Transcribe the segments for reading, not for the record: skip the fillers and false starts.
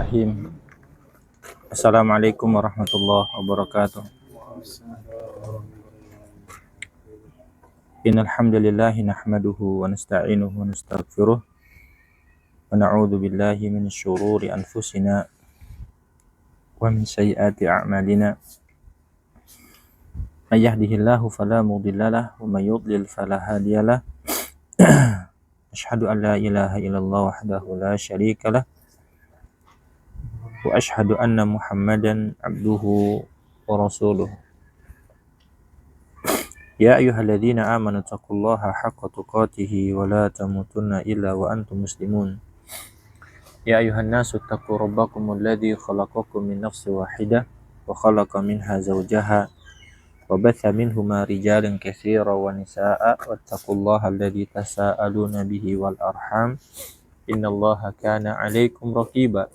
Bismillahirrahmanirrahim. Assalamualaikum warahmatullahi wabarakatuh. Innal hamdalillah nahmaduhu wa nasta'inuhu wa nastaghfiruh wa na'udzu billahi min syururi anfusina wa min sayyiati a'malina. May yahdihillahu fala mudhillalah wa may yudlil fala hadiyalah. Asyhadu an la ilaha illallah wahdahu la syarikalah wa asyhadu anna Muhammadan abduhu wa rasuluh. Ya ayyuhalladzina amanu taqullaha haqqa tuqatih wa la tamutunna illa wa antum muslimun. Ya ayyuhan nasu taqu rabbakumul ladzi khalaqakum min nafsin wahidah wa khalaqa minha zawjaha wa batha minhuma rijalan katsiran wa nisaa'a wattaqullaha alladzi tasaaluna bihi wal arham innallaha kana 'alaikum raqiba.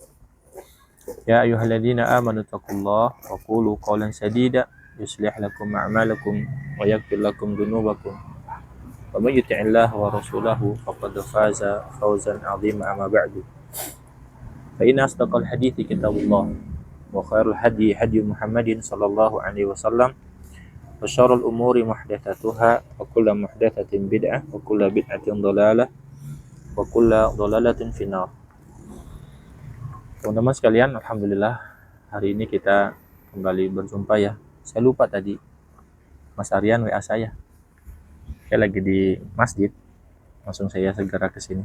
Ya ayyuhalladzina amanu taqullaha wa qulu qawlan sadida yuslih lakum a'malakum wa yaghfir lakum dhunubakum wa may yuti'illaha wa rasulahu faqad faza fawzan 'azima amma ba'du. Fa inna asdaqal hadithi kitabullah wa khairul hadi hadi Muhammadin sallallahu alaihi wasallam wa syarrul umuri muhdatsatuha wa kullu muhdatsatin bid'ah wa kullu bid'atin dhalalah wa kullu dhalalatin finnar. Teman-teman sekalian, alhamdulillah hari ini kita kembali berjumpa ya. Saya lupa tadi Mas Aryan WA saya lagi di masjid, langsung saya segera ke sini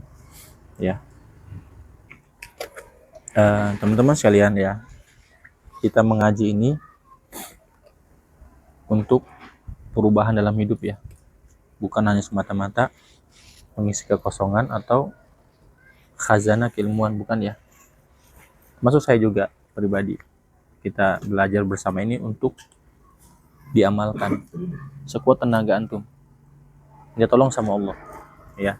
ya. Teman-teman sekalian ya, kita mengaji ini untuk perubahan dalam hidup ya, bukan hanya semata-mata mengisi kekosongan atau khazanah keilmuan, bukan ya. Masuk saya juga pribadi, kita belajar bersama ini untuk diamalkan sekuat tenaga antum. Minta tolong sama Allah ya,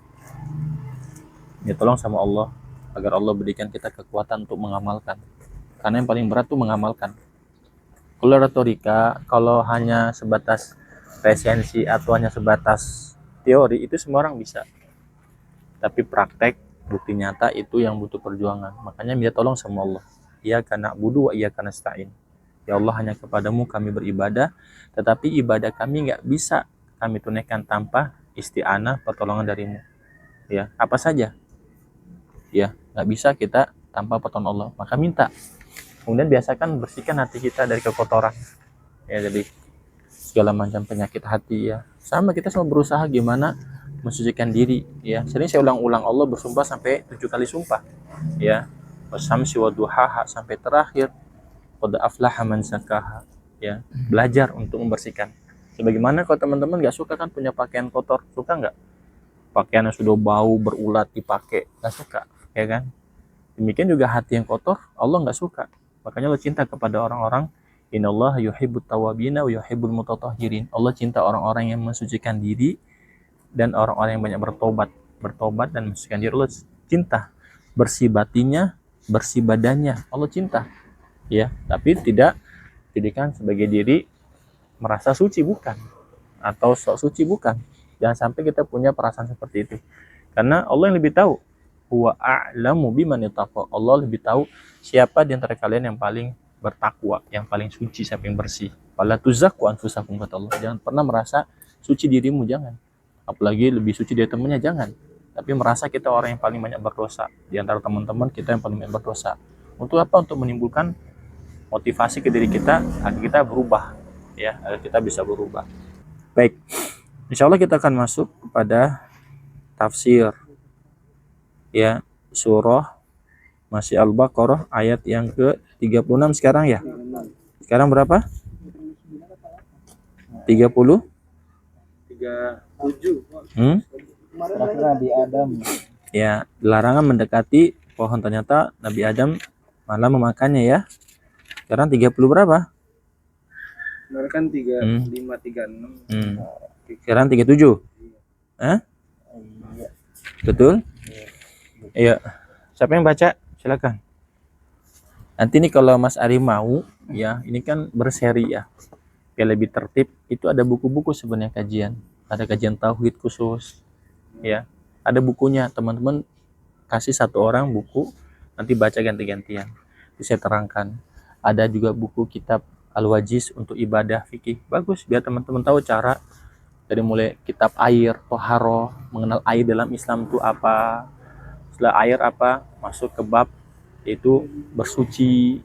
minta tolong sama Allah agar Allah berikan kita kekuatan untuk mengamalkan, karena yang paling berat tuh mengamalkan. Kalau retorika, kalau hanya sebatas resensi atau hanya sebatas teori, itu semua orang bisa, tapi praktek bukti nyata itu yang butuh perjuangan. Makanya minta tolong sama Allah. Iyyaka na'budu wa iyyaka nasta'in. Ya Allah, hanya kepadamu kami beribadah, tetapi ibadah kami nggak bisa kami tunaikan tanpa isti'anah, pertolongan darimu. Ya, apa saja. Ya, nggak bisa kita tanpa pertolongan Allah. Maka minta. Kemudian biasakan bersihkan hati kita dari kekotoran. Ya, jadi segala macam penyakit hati ya. Sama, kita semua berusaha gimana mensucikan diri ya. Sering saya ulang-ulang, Allah bersumpah sampai 7 kali sumpah ya. Wasamsi wa duhaha sampai terakhir qad aflaha man zakaha ya. Belajar untuk membersihkan. Sebagaimana kalau teman-teman nggak suka kan punya pakaian kotor, suka nggak? Pakaian yang sudah bau berulat dipakai, nggak suka ya kan? Demikian juga hati yang kotor, Allah nggak suka. Makanya Allah cinta kepada orang-orang, innallaha yuhibbut tawwabina wa yuhibbul mutatahhirin. Allah cinta orang-orang yang mensucikan diri dan orang-orang yang banyak bertobat dan mensucikan diri. Allah cinta. Bersih batinnya, bersih badannya, Allah cinta ya. Tapi tidak jadikan sebagai diri merasa suci, bukan, atau sok suci, bukan. Jangan sampai kita punya perasaan seperti itu, karena Allah yang lebih tahu. Huwa a'lamu biman yattaqwa. Allah lebih tahu siapa di antara kalian yang paling bertakwa, yang paling suci, siapa yang bersih. Fala tuzakku anfusakum, kata Allah. Jangan pernah merasa suci dirimu, jangan. Apalagi lebih suci dari temannya, jangan. Tapi merasa kita orang yang paling banyak berdosa. Di antara teman-teman kita yang paling banyak berdosa. Untuk apa? Untuk menimbulkan motivasi ke diri kita agar kita berubah ya, agar kita bisa berubah. Baik, insya Allah kita akan masuk kepada tafsir ya, surah masih Al-Baqarah ayat yang ke-36 sekarang ya. Sekarang berapa? 30? 37. Nabi Adam. Ya, larangan mendekati pohon, ternyata Nabi Adam malah memakannya ya. Sekarang 30 berapa? Kemarin kan 35, 36. Sekarang 37. Hah? Iya. Betul? Iya. Siapa yang baca? Silakan. Nanti nih kalau Mas Ari mau ya, ini kan berseri ya, biar lebih tertib. Itu ada buku-buku sebenarnya kajian. Ada kajian tauhid khusus ya. Ada bukunya, teman-teman kasih satu orang buku, nanti baca ganti-gantian. saya terangkan. Ada juga buku kitab Al-Wajiz untuk ibadah fikih, bagus biar teman-teman tahu cara dari mulai kitab air, toharoh, mengenal air dalam Islam itu apa, setelah air apa, masuk ke bab yaitu bersuci,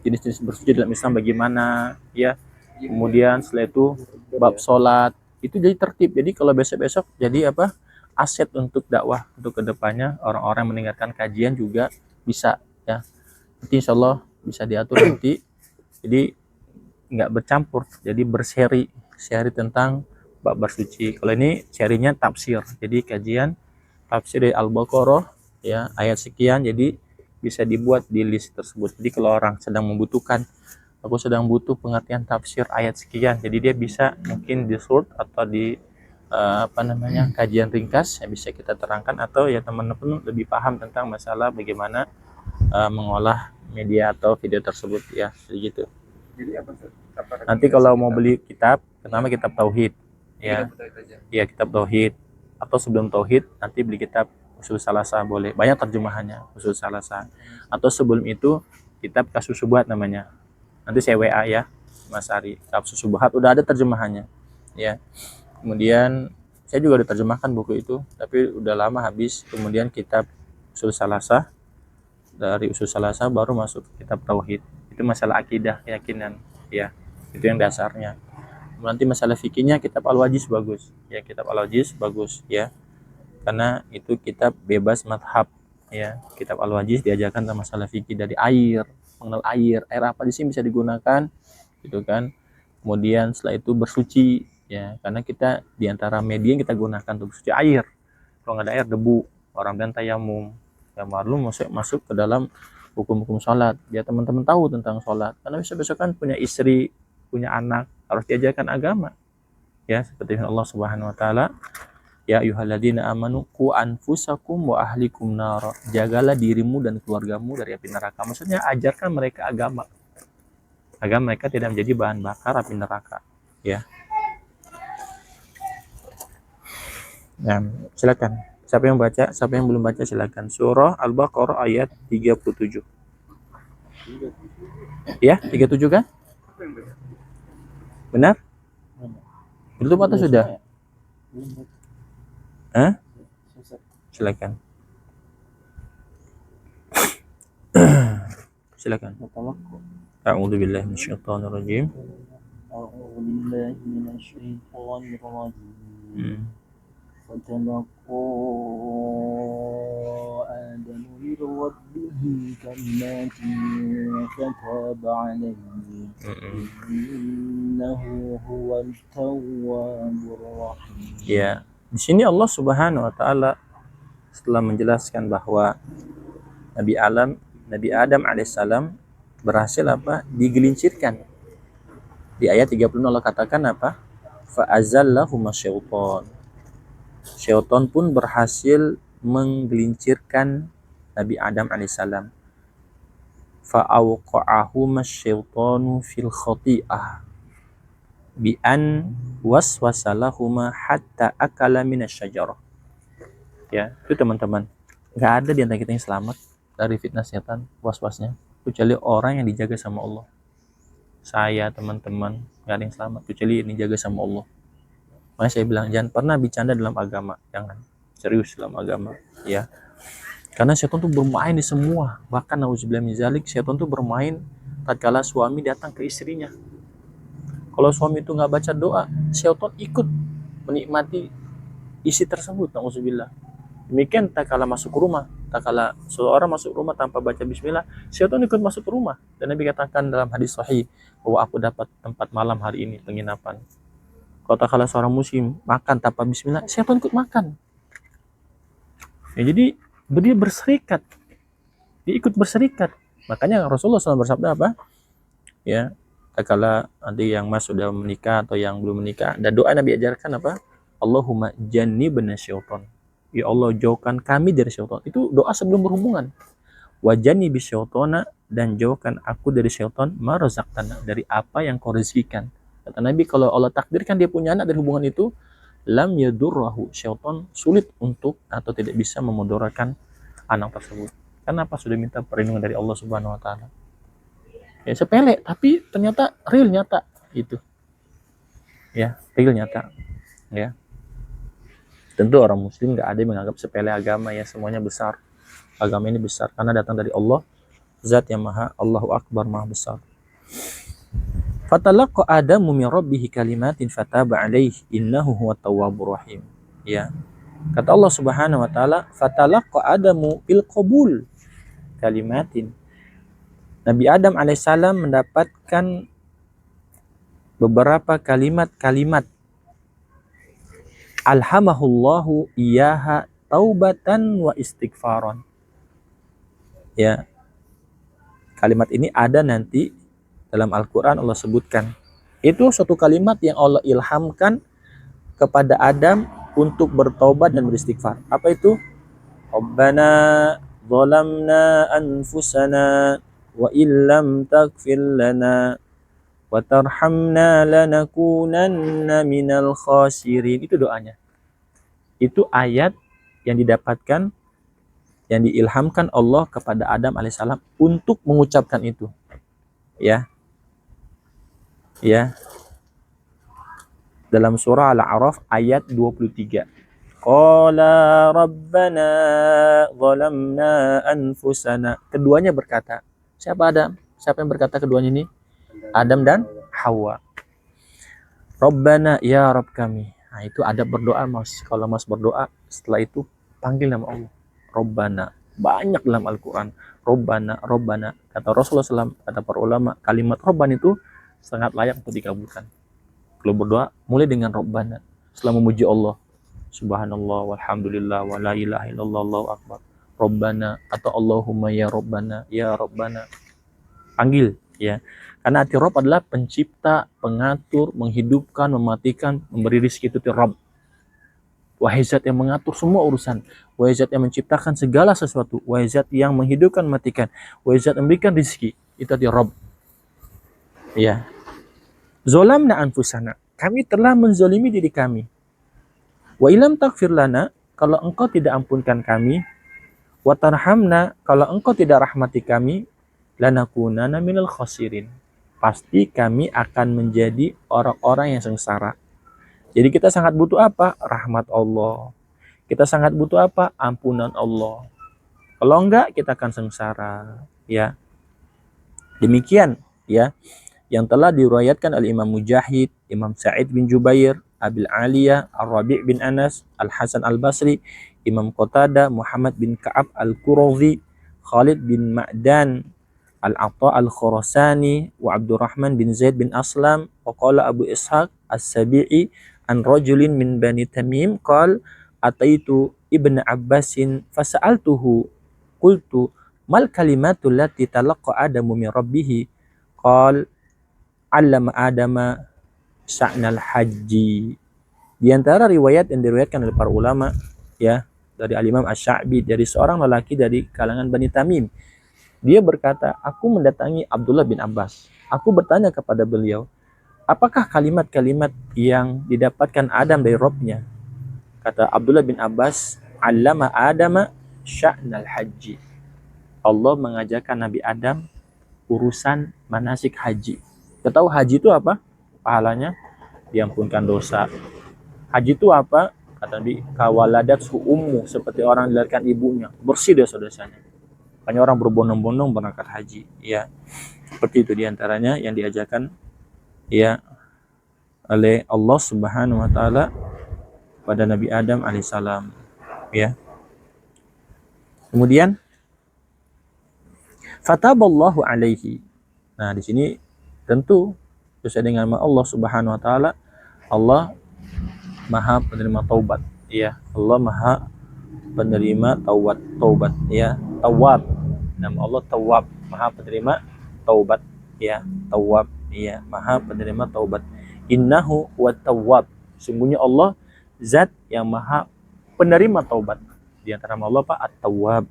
jenis-jenis bersuci dalam Islam bagaimana, ya. Kemudian setelah itu bab sholat, itu jadi tertib. Jadi kalau besok-besok jadi apa, aset untuk dakwah untuk kedepannya, orang-orang mendengarkan kajian juga bisa, ya. Nanti insya Allah bisa diatur nanti. Jadi nggak bercampur, jadi berseri tentang bab bersuci. Kalau ini serinya tafsir, jadi kajian tafsir dari Al-Baqarah, ya, ayat sekian, jadi bisa dibuat di list tersebut. Jadi kalau orang sedang membutuhkan, aku sedang butuh pengertian tafsir ayat sekian, jadi dia bisa mungkin di short atau di kajian ringkas yang bisa kita terangkan, atau ya teman-teman lebih paham tentang masalah bagaimana mengolah media atau video tersebut, ya, gitu. Jadi apa Nanti kalau mau beli kitab, pertama kitab tauhid, ya, ya kitab tauhid, atau sebelum tauhid nanti beli kitab usul salasa boleh, banyak terjemahannya usul salasa. Atau sebelum itu kitab kasus subuhat namanya, nanti saya WA ya Mas Ari, kasus subuhat udah ada terjemahannya, ya. Kemudian saya juga diterjemahkan buku itu, tapi udah lama habis. Kemudian kitab usul salasa, dari usul salasa baru masuk kitab tauhid, itu masalah akidah, keyakinan, ya, itu yang dasarnya. Nanti masalah fikihnya kitab Al-Wajiz bagus, ya, kitab Al-Wajiz bagus, ya, karena itu kitab bebas madhab, ya. Kitab Al-Wajiz diajarkan tentang masalah fikih dari air, mengenal air apa di sini bisa digunakan, gitu kan. Kemudian setelah itu bersuci, ya, karena kita diantara media yang kita gunakan untuk bersuci air. Kalau nggak ada air, debu, orang bilang tayamum, yang baru masuk ke dalam hukum-hukum sholat, biar teman-teman tahu tentang sholat, karena besok kan punya istri, punya anak, harus diajarkan agama, ya, seperti Allah Subhanahu wa taala, ya ayyuhalladzina amanu qu anfusakum wa ahlikum nar, jagalah dirimu dan keluargamu dari api neraka. Maksudnya ajarkan mereka agama, agar mereka tidak menjadi bahan bakar api neraka, ya. Nah, silakan. Siapa yang baca, siapa yang belum baca silakan. Surah Al-Baqarah ayat 37. Ya, 37 kan? Benar? Belum atau sudah? Hah? Silakan. Silakan. A'udzu billahi minasyaitonir rajim. A'udzu billahi minasyaitonir rajim. فتلقى آدم من ربه كلمات فتاب عليه إنه هو التواب الرحيم. Ya, di sini Allah Subhanahu wa taala setelah menjelaskan bahwa Nabi Adam alaihissalam berhasil apa? Digelincirkan. Di ayat 30 Allah katakan apa? Fa azallahuma syaitan. Syaitan pun berhasil menggelincirkan Nabi Adam alaihissalam. Fa awqa'ahuma syaitanu fil khati'ah bi an waswasalahuma hatta akala minasyajarah. Ya, itu teman-teman. Enggak ada di antara kita yang selamat dari fitnah setan, waswasnya, kecuali orang yang dijaga sama Allah. Saya, teman-teman, enggak ada yang selamat kecuali yang dijaga sama Allah. Makanya saya bilang jangan pernah bercanda dalam agama, jangan serius dalam agama, ya. Karena setan tuh bermain di semua, bahkan nauzubillah min zalik, setan tuh bermain tatkala suami datang ke istrinya. Kalau suami itu nggak baca doa, setan ikut menikmati isi tersebut, nauzubillah. Demikian tatkala masuk rumah, tatkala seorang masuk rumah tanpa baca bismillah, setan ikut masuk ke rumah. Dan Nabi katakan dalam hadis sahih bahwa aku dapat tempat malam hari ini, penginapan. Kalau seorang muslim makan tanpa bismillah, setan ikut makan. Ya, jadi dia berserikat, dia ikut berserikat. Makanya Rasulullah SAW bersabda apa? Ya, tatkala nanti yang mas sudah menikah atau yang belum menikah, ada doa Nabi ajarkan apa? Allahumma jannibna syaitan. Ya Allah, jauhkan kami dari syaitan. Itu doa sebelum berhubungan. Wa jannibi syaitana, dan jauhkan aku dari syaitan, ma razaqtana, dari apa yang kau rezekikan. Kata Nabi, kalau Allah takdirkan dia punya anak dari hubungan itu, lam yadurrahu, syaitan sulit untuk atau tidak bisa memudaratkan anak tersebut. Kenapa? Sudah minta perlindungan dari Allah Subhanahu wa taala. Ya sepele, tapi ternyata real, nyata gitu. Ya, real, nyata. Ya. Tentu orang muslim nggak ada yang menganggap sepele agama, ya semuanya besar. Agama ini besar karena datang dari Allah, zat yang maha, Allahu Akbar, maha besar. Fatalaqa Adamu min rabbihi kalimatin fataba alaihi innahu huwa tawwabur rahim. Ya. Kata Allah Subhanahu wa taala, fatalaqa Adamu bil qabul kalimatin. Nabi Adam alaihissalam mendapatkan beberapa kalimat-kalimat, alhamahullahu iyaha taubatan wa istighfaran. Ya, kalimat ini ada nanti dalam Al-Quran, Allah sebutkan. Itu suatu kalimat yang Allah ilhamkan kepada Adam untuk bertobat dan beristighfar. Apa itu? Rabbana zalamna anfusana wa illam taghfir lana wa tarhamna lanakunanna minal khasirin. Itu doanya. Itu ayat yang didapatkan, yang diilhamkan Allah kepada Adam alaihissalam untuk mengucapkan itu. Ya. Ya. Dalam surah Al-A'raf ayat 23. Qala rabbana zalamna anfusana. Keduanya berkata. Siapa Adam? Siapa yang berkata keduanya ini? Adam dan Hawa. Rabbana, ya Rabb kami. Nah, itu adab berdoa, Mas. Kalau Mas berdoa, setelah itu panggil nama Allah. Rabbana. Banyak dalam Al-Quran. Rabbana, Rabbana. Kata Rasulullah SAW, kata para ulama, kalimat Rabbana itu sangat layak untuk dikabulkan. Kalau berdoa, mulai dengan Rabbana. Setelah memuji Allah. Subhanallah, walhamdulillah, wa la ilaha illallah, Allahu Akbar. Rabbana, atau Allahumma ya Rabbana, ya Rabbana. Panggil, ya. Karena arti Rabb adalah pencipta, pengatur, menghidupkan, mematikan, memberi rezeki, itu Rabb. Wahai zat yang mengatur semua urusan, wahai zat yang menciptakan segala sesuatu, wahai zat yang menghidupkan, mematikan, wahai zat yang memberikan rezeki, itu arti Rabb. Ya. Zolamna anfusana, kami telah menzolimi diri kami. Wa ilam taghfir lana, kalau engkau tidak ampunkan kami, wa tarhamna, kalau engkau tidak rahmati kami, lanakunana minal khasirin, pasti kami akan menjadi orang-orang yang sengsara. Jadi kita sangat butuh apa? Rahmat Allah. Kita sangat butuh apa? Ampunan Allah. Kalau enggak, kita akan sengsara. Ya. Demikian, ya, yang telah diriwayatkan oleh Imam Mujahid, Imam Sa'id bin Jubair, Abil Aliyah, Ar-Rabi' bin Anas, Al-Hasan Al-Basri, Imam Qatadah, Muhammad bin Ka'ab Al-Qurazi, Khalid bin Ma'dan, Al-Atta Al-Khurasani, wa Abdurrahman bin Zaid bin Aslam, wa qala Abu Ishaq As-Sabi'i an rajulin min Bani Tamim qala ataitu Ibn Abbasin fasa'altuhu qultu mal kalimatul lati talaqqa Adamu min rabbih qala 'allama Adama sya'nal haji. Di antara riwayat yang diriwayatkan oleh para ulama, ya, dari Al-Imam Asy-Sya'bi, dari seorang lelaki dari kalangan Bani Tamim. Dia berkata, aku mendatangi Abdullah bin Abbas. Aku bertanya kepada beliau, apakah kalimat-kalimat yang didapatkan Adam dari Rabb-nya? Kata Abdullah bin Abbas, 'allama Adama sya'nal haji. Allah mengajarkan Nabi Adam urusan manasik haji. Kita tahu haji itu apa? Pahalanya diampunkan dosa. Haji itu apa? Kata Nabi, kawaladat ummu, seperti orang dilahirkan ibunya, bersih dosa-dosanya. Makanya orang berbondong-bondong berangkat haji, ya. Seperti itu diantaranya yang diajarkan, ya, oleh Allah Subhanahu wa taala pada Nabi Adam alaihissalam, ya. Kemudian fataballahu alaihi. Nah, di sini tentu sesuai dengan nama Allah Subhanahu wa taala, Allah Maha penerima taubat, ya. Allah Maha penerima taubat, ya. Tawwab. Nama Allah Tawwab, Maha penerima taubat, ya. Tawwab, ya, Maha penerima taubat. Innahu huwat tawwab. Sungguhnya Allah zat yang Maha penerima taubat. Di antara nama Allah Pak At-Tawwab.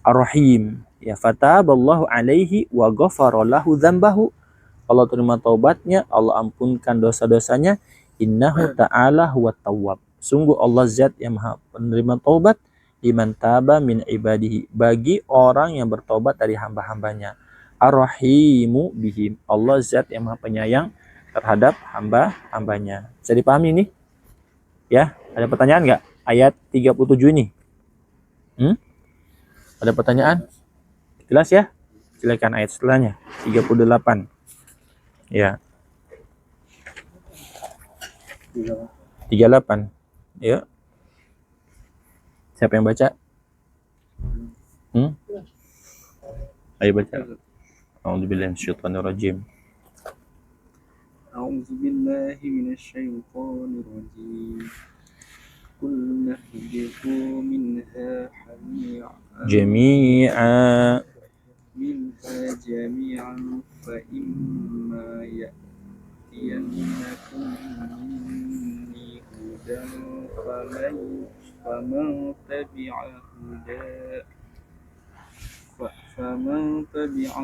Ar-Rahim, ya. Fataballahu alaihi wa ghafara lahu dzambahu. Allah terima taubatnya, Allah ampunkan dosa-dosanya. Innahu ta'ala huwat tawwab. Sungguh Allah zat yang Maha penerima taubat, liman taba min ibadihi, bagi orang yang bertobat dari hamba-hambanya. Ar-Rahimu bihim. Allah zat yang maha penyayang terhadap hamba-hambanya. Bisa dipahami ini? Ya, ada pertanyaan nggak? Ayat 37 ini. Ada pertanyaan? Jelas ya? Silakan ayat setelahnya. 38. Ya. 38. Ya. Siapa yang baca? Ayo baca. A'udzubillahi minasyaitonirrajim. أعوذ بالله من الشيطان الرجيم قلنا اهبطوا منها Jami'a. جميعا فإما يأتينكم مني هدى فمن تبع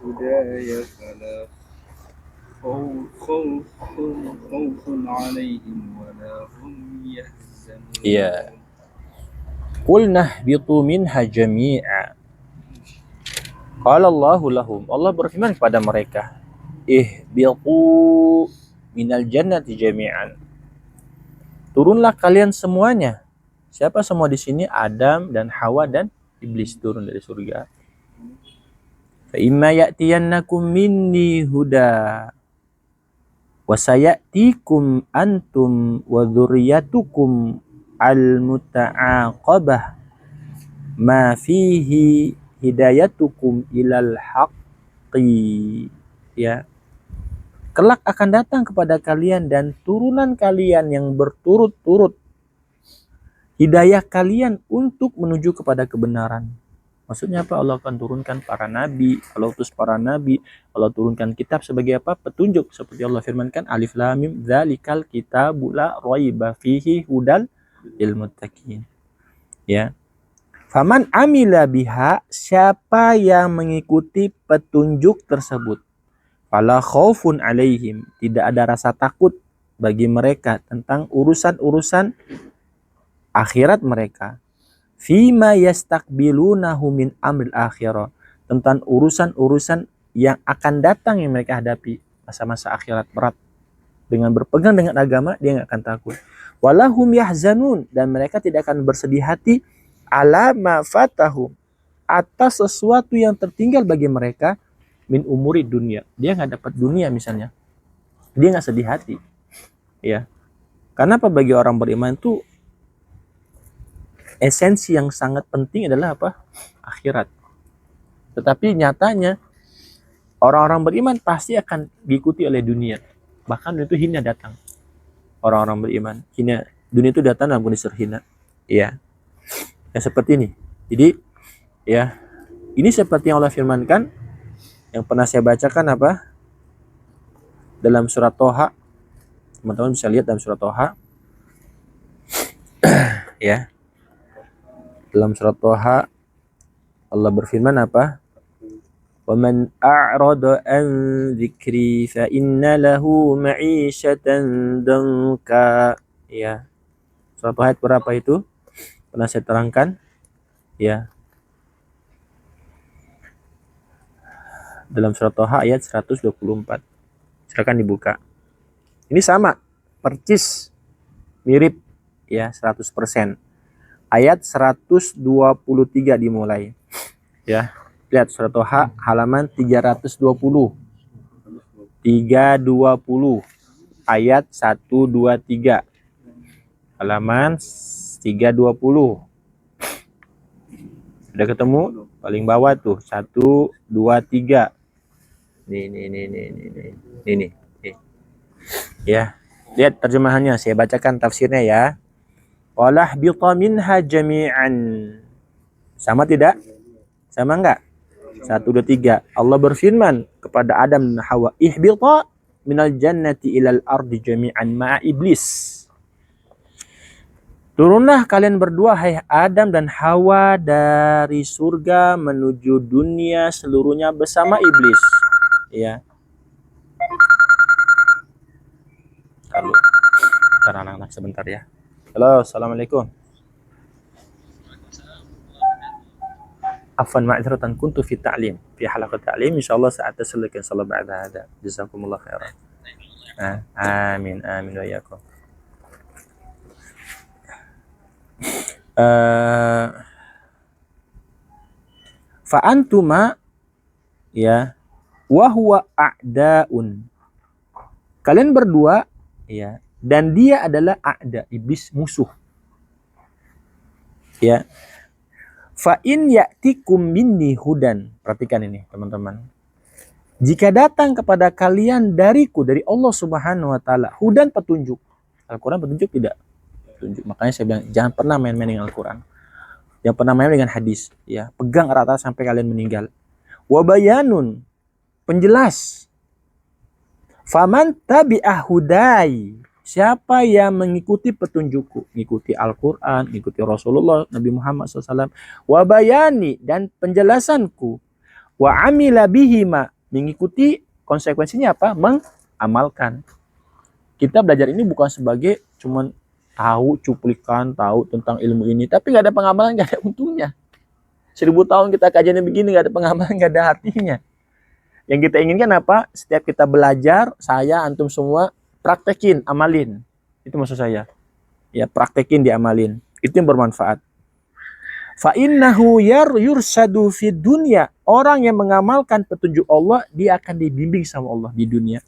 هداي فلا خوف عليهم ولا هم يحزنون. Ya. Qulna ihbitu minha jami'a. Qala Allahu lahum. Allah berfirman kepada mereka, ihbitu minal jannati jami'an. Turunlah kalian semuanya. Siapa semua di sini? Adam dan Hawa dan iblis turun dari surga. Fa imma ya'tiyannakum minni huda wa sayatikum antum wa dzurriyyatukum al-muta'aqabah ma fihi hidayatukum ilal haqqi. Ya. Kelak akan datang kepada kalian dan turunan kalian yang berturut-turut hidayah kalian untuk menuju kepada kebenaran. Maksudnya apa? Allah akan turunkan para nabi, Allah utus para nabi, Allah turunkan kitab sebagai apa? Petunjuk. Seperti Allah firmankan, Alif Lam Mim, dzalikal kitabu la raiba fihi hudal lil muttaqin. Ya. Faman amila biha, siapa yang mengikuti petunjuk tersebut, fala khaufun alaihim, tidak ada rasa takut bagi mereka tentang urusan-urusan akhirat mereka. Fima yastakbilunahu min amril akhirah, tentang urusan-urusan yang akan datang yang mereka hadapi masa-masa akhirat berat. Dengan berpegang dengan agama dia nggak akan takut. Walahum yahzanun, dan mereka tidak akan bersedih hati ala ma fatahum, atas sesuatu yang tertinggal bagi mereka min umuri dunia. Dia nggak dapat dunia misalnya, dia nggak sedih hati. Ya, karena apa? Bagi orang beriman itu esensi yang sangat penting adalah apa? Akhirat. Tetapi nyatanya orang-orang beriman pasti akan diikuti oleh dunia. Bahkan itu hina datang. Orang-orang beriman hina, dunia itu datang dalam kondisi hina. Ya. Ya seperti ini. Jadi ya, ini seperti yang Allah firmankan yang pernah saya bacakan apa? Dalam surat Toha. Teman-teman bisa lihat dalam surat Toha. Ya. Dalam surat Toha Allah berfirman apa? وَمَنْ أَعْرَضَ عَنْ ذِكْرِي فَإِنَّ لَهُ مَعِيشَةً ضَنْكًا. Ya. Surat ayat berapa itu? Pernah saya terangkan. Ya. Dalam surat Toha ayat 124. Silakan dibuka. Ini sama, percis, mirip ya 100%. Ayat 123 dimulai. Ya. Lihat surat Toha halaman 320. 320 ayat 123. Halaman 320. Udah ketemu? Paling bawah tuh 123. Nih. Ya. Lihat terjemahannya, saya bacakan tafsirnya ya. Walah bita minha jami'an. Sama tidak? Sama enggak? 1, 2, 3. Allah berfirman kepada Adam dan Hawa, ihbita minal jannati ilal ardi jami'an ma'a iblis. Turunlah kalian berdua, hai Adam dan Hawa, dari surga menuju dunia seluruhnya bersama iblis. Ya. Halo. Bentar anak-anak sebentar ya. Halo, assalamualaikum. Afwan ma'dzaratan kuntu fi ta'lim fi halaqat ta'lim insyaallah sa'atasil lakin insyaallah ba'da hada. Jazakumullah khairan. Amin amin wa iyyakum. Fa antuma ya wa huwa a'daun. Kalian berdua ya dan dia adalah a'da, iblis, musuh. Ya. Fa in ya'tikum minni hudan. Perhatikan ini, teman-teman. Jika datang kepada kalian dariku, dari Allah Subhanahu wa taala, hudan, petunjuk. Al-Qur'an petunjuk tidak? Petunjuk. Makanya saya bilang jangan pernah main-main dengan Al-Qur'an. Jangan pernah main dengan hadis, ya. Pegang rata sampai kalian meninggal. Wa bayanun, penjelas. Faman tabi'ah hudai. Siapa yang mengikuti petunjukku, mengikuti Al-Quran, mengikuti Rasulullah, Nabi Muhammad SAW, wa bayani, dan penjelasanku, wa amila bihima, mengikuti konsekuensinya apa? Mengamalkan. Kita belajar ini bukan sebagai cuman tahu cuplikan, tahu tentang ilmu ini, tapi nggak ada pengamalan, nggak ada untungnya. 1000 tahun kita kajiannya begini, nggak ada pengamalan, nggak ada artinya. Yang kita inginkan apa? Setiap kita belajar, saya, antum semua, praktekin, amalin. Itu maksud saya. Ya, praktekin, diamalin. Itu yang bermanfaat. Fa innahu yursadu fid dunya. Orang yang mengamalkan petunjuk Allah, dia akan dibimbing sama Allah di dunia.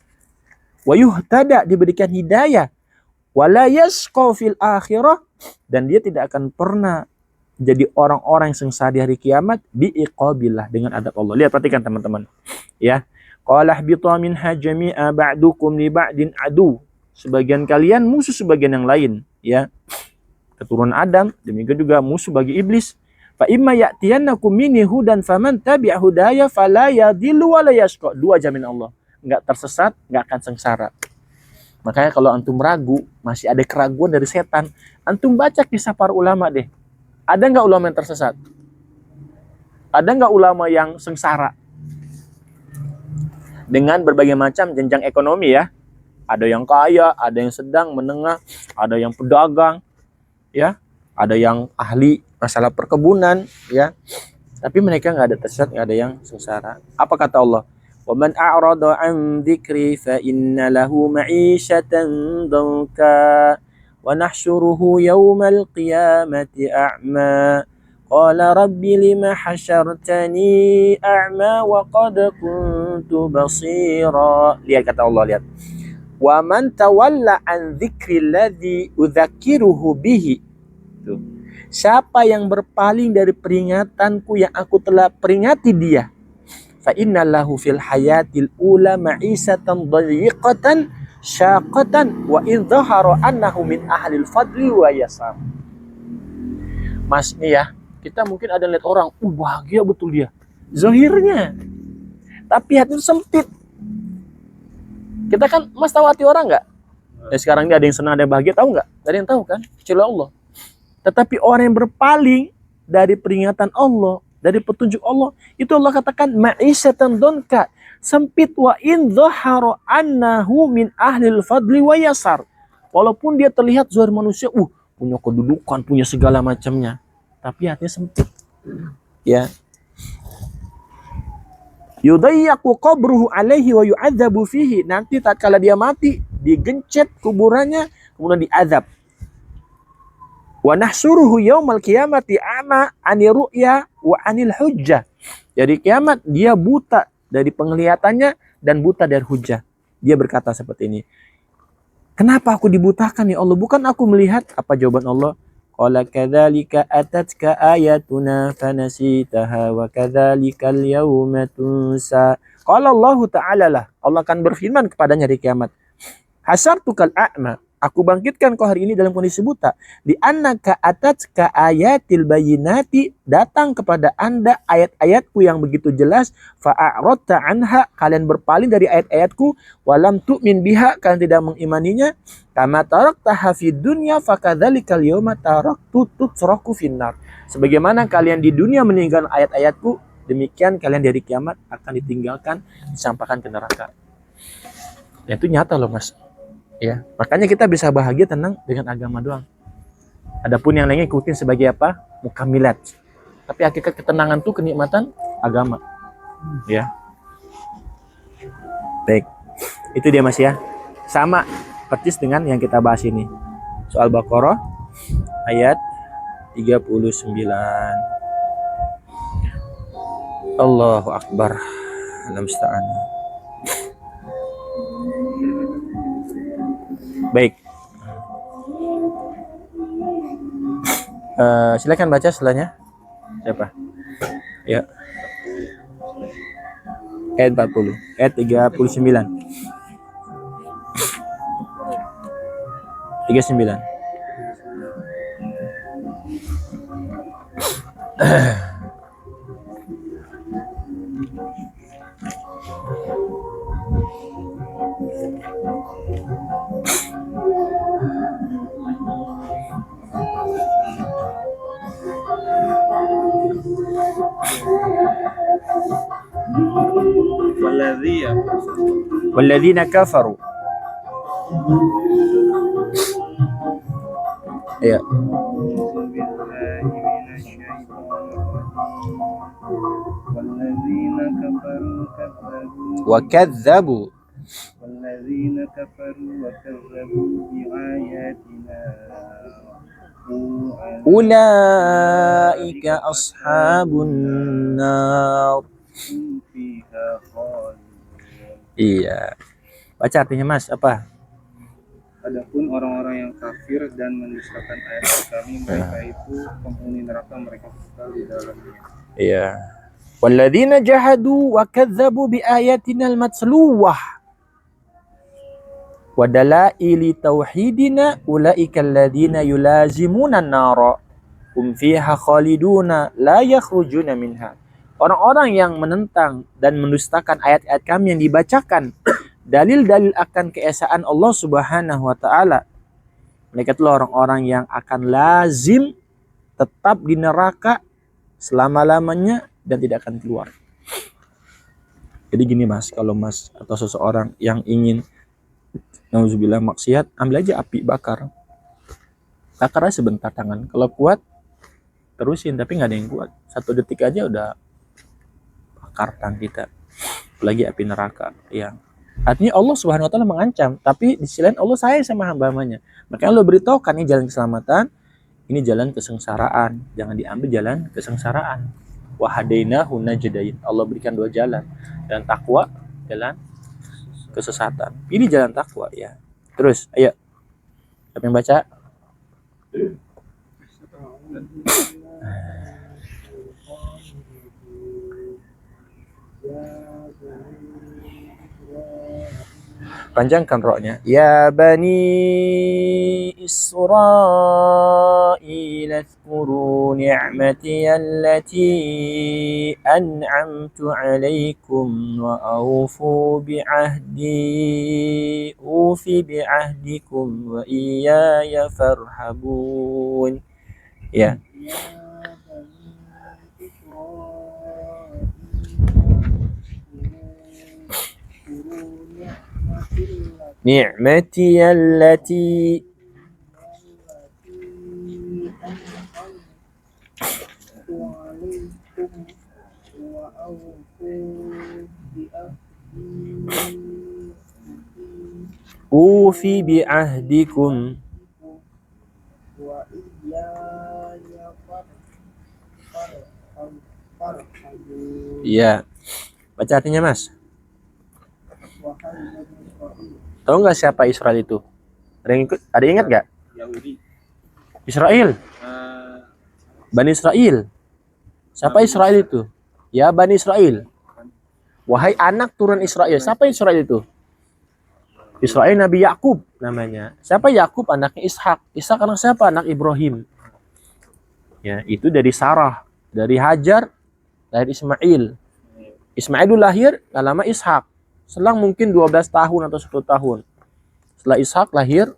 Wa yuhtada, diberikan hidayah. Wa la yasqa fil akhirah, dan dia tidak akan pernah jadi orang-orang yang sengsara di hari kiamat biiqabillah, dengan adab Allah. Lihat, perhatikan teman-teman. Ya. Qala ihbitu minha jami'a ba'dukum li ba'din adu. Sebagian kalian musuh sebagian yang lain, ya. Keturunan Adam, demikian juga musuh bagi iblis. Fa imma ya'tiyannakum minni hudan faman tabi'a hudaya fala yadhillu wa la yashqa. Dua jamin Allah. Enggak tersesat, enggak akan sengsara. Makanya kalau antum ragu, masih ada keraguan dari setan, antum baca kisah para ulama deh. Ada enggak ulama yang tersesat? Ada enggak ulama yang sengsara? Dengan berbagai macam jenjang ekonomi, ya. Ada yang kaya, ada yang sedang, menengah, ada yang pedagang, ya. Ada yang ahli masalah perkebunan, ya. Tapi mereka nggak ada tersesat, nggak ada yang sengsara. Apa kata Allah? Wa man a'rada 'an dzikri fa inna lahu ma'isyatan dhanka wa nahsyuruhu yaumal qiyamati a'ma. Qala rabbi lima hasyartani a'ma wa qad kuntu basira. Lihat kata Allah, lihat. Wa man tawalla an dzikri alladzi udzakiruhu bihi. Tuh. Siapa yang berpaling dari peringatanku yang aku telah peringati dia, fa innalahu fil hayatil ula ma'isatan dhayiqatan syaqatan wa in dhahara annahu min ahlil fadli wa yasar. Mas, nih ya, kita mungkin ada lihat orang, bahagia betul dia, zahirnya, tapi hati itu sempit. Kita kan, Mas, tahu hati orang nggak? Ya, sekarang ini ada yang senang, ada yang bahagia, tahu nggak? Gak ada yang tahu kan, kecuali Allah. Tetapi orang yang berpaling dari peringatan Allah, dari petunjuk Allah, itu Allah katakan ma'isyatan donka, sempit, wa in dhahara annahu min ahlil fadli wa yasar. Walaupun dia terlihat zahir manusia, punya kedudukan, punya segala macamnya, tapi hatinya sempit. Ya. Yudayyaku qabruhu alaihi wa yu'adzabu fihi. Nanti tatkala dia mati, digencet kuburannya, kemudian diazab. Wa nahsuruhu yaumal qiyamati a'ma 'ani ru'ya wa 'anil hujjah. Jadi kiamat dia buta dari penglihatannya dan buta dari hujjah. Dia berkata seperti ini. Kenapa aku dibutakan ya Allah? Bukan aku melihat. Apa jawaban Allah? Qala kadzalika atatka ayatuna fanasitaha wa kadzalikal yauma tunsa. Qala Allah Ta'ala lah. Allah akan berfirman kepadanya di kiamat. Hasartukal a'ma. Aku bangkitkan kau hari ini dalam kondisi buta. Di annaka atatka ayatil bayinati, datang kepada Anda ayat-ayatku yang begitu jelas, fa'aradta anha, kalian berpaling dari ayat-ayatku, walam tu'min biha, kalian tidak mengimaninya, kama taraktaha fid dunya fakadzalikal yauma taraktu tutraku finnar. Sebagaimana kalian di dunia meninggalkan ayat-ayatku, demikian kalian dari kiamat akan ditinggalkan, disampaikan ke neraka. Ya, itu nyata loh, Mas. Ya, makanya kita bisa bahagia tenang dengan agama doang. Adapun yang lainnya ikutin sebagai apa? Mukamilat. Tapi hakikat ketenangan itu kenikmatan agama. Ya. Baik. Itu dia Mas ya. Sama persis dengan yang kita bahas ini. Soal Baqarah ayat 39. Allahu Akbar. Alhamdulillah. Baik. Silakan baca setelahnya. Siapa? Ya. Ayat 40. Ayat 39. 39. Walladzina kafaru. Ya. Wa kadzabu. والذين كفروا وكذبوا بآياتنا Ulaika ashabun nar. هم فيها خالدون. Iya. Baca artinya Mas, apa? Adapun orang-orang yang kafir dan mendustakan ayat kami, mereka itu penghuni neraka, mereka kekal di dalamnya. Iya. Walladzina jahadu wa kadzabu bi ayatina al-matsluwah wa dalaili tauhidina ulaika alladzina yulazimuna an-nara hum fiha khaliduna la yakhrujuna minha. Orang-orang yang menentang dan mendustakan ayat-ayat kami yang dibacakan, dalil-dalil akan keesaan Allah Subhanahu wa taala, mereka itulah orang-orang yang akan lazim tetap di neraka selama-lamanya dan tidak akan keluar. Jadi gini Mas, kalau Mas atau seseorang yang ingin nauzubillah maksiat, ambil aja api bakar. Bakar aja sebentar tangan. Kalau kuat terusin, tapi nggak ada yang kuat. 1 detik aja udah bakar tangan kita. Apalagi api neraka. Ya. Artinya Allah Subhanahu wa taala mengancam, tapi di sisi lain Allah sayang sama hamba-hambanya. Makanya Allah beritahukan ini jalan keselamatan, ini jalan kesengsaraan. Jangan diambil jalan kesengsaraan. Wa hadainahu najdain. Allah berikan 2 jalan. Jalan takwa, jalan kesesatan. Ini jalan takwa ya. Terus, ayo. Siapa yang baca? Panjangkan roknya. Ya bani Israil azkuru ni'mati allati an'amtu alaikum wa awfu bi'ahdi ufi bi'ahdikum wa iyaya farhabun. Ya. Ni'mati allati ufi bi'ahdikum. Iya. Baca artinya Mas. Tahu nggak siapa Israel itu? Ada yang ingat nggak? Yahudi. Israel. Bani Israel. Siapa Israel itu? Ya Bani Israel. Wahai anak turun Israel. Siapa Israel itu? Israel Nabi Yakub namanya. Siapa Yakub? Anaknya Ishak. Ishak anak siapa? Anak Ibrahim. Ya, itu dari Sarah, dari Hajar, dari Ismail. Ismail itu lahir, lama Ishak. Selang mungkin 12 tahun atau 10 tahun. Setelah Ishak lahir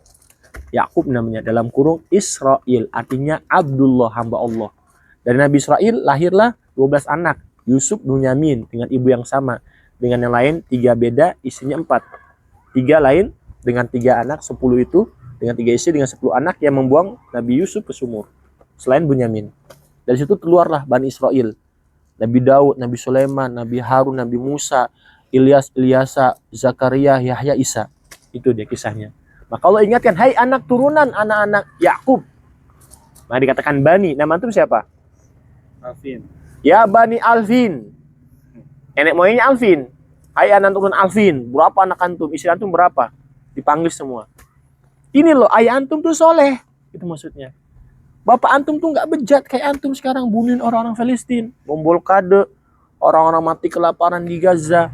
Yakub namanya, dalam kurung Israel, artinya Abdullah, hamba Allah. Dari Nabi Israel lahirlah 12 anak, Yusuf, Bunyamin, dengan ibu yang sama. Dengan yang lain 3 beda, istrinya 4. 3 lain dengan 3 anak, 10 itu dengan 3 istri dengan 10 anak yang membuang Nabi Yusuf ke sumur. Selain Bunyamin. Dari situ keluarlah Bani Israel. Nabi Daud, Nabi Sulaiman, Nabi Harun, Nabi Musa, Ilyas, Ilyasa, Zakaria, Yahya, Isa. Itu dia kisahnya. Maka Allah ingatkan, hai anak turunan anak-anak Yakub. Nah dikatakan Bani, nama antum siapa? Alvin. Ya Bani Alvin. Nenek moyangnya Alvin. Hai anak turunan Alvin, berapa anak antum? Istri antum berapa? Dipanggil semua. Ini loh, ayah antum tuh soleh. Itu maksudnya. Bapak antum tuh nggak bejat kayak antum sekarang bunuhin orang-orang Palestina, membolkade orang-orang mati kelaparan di Gaza.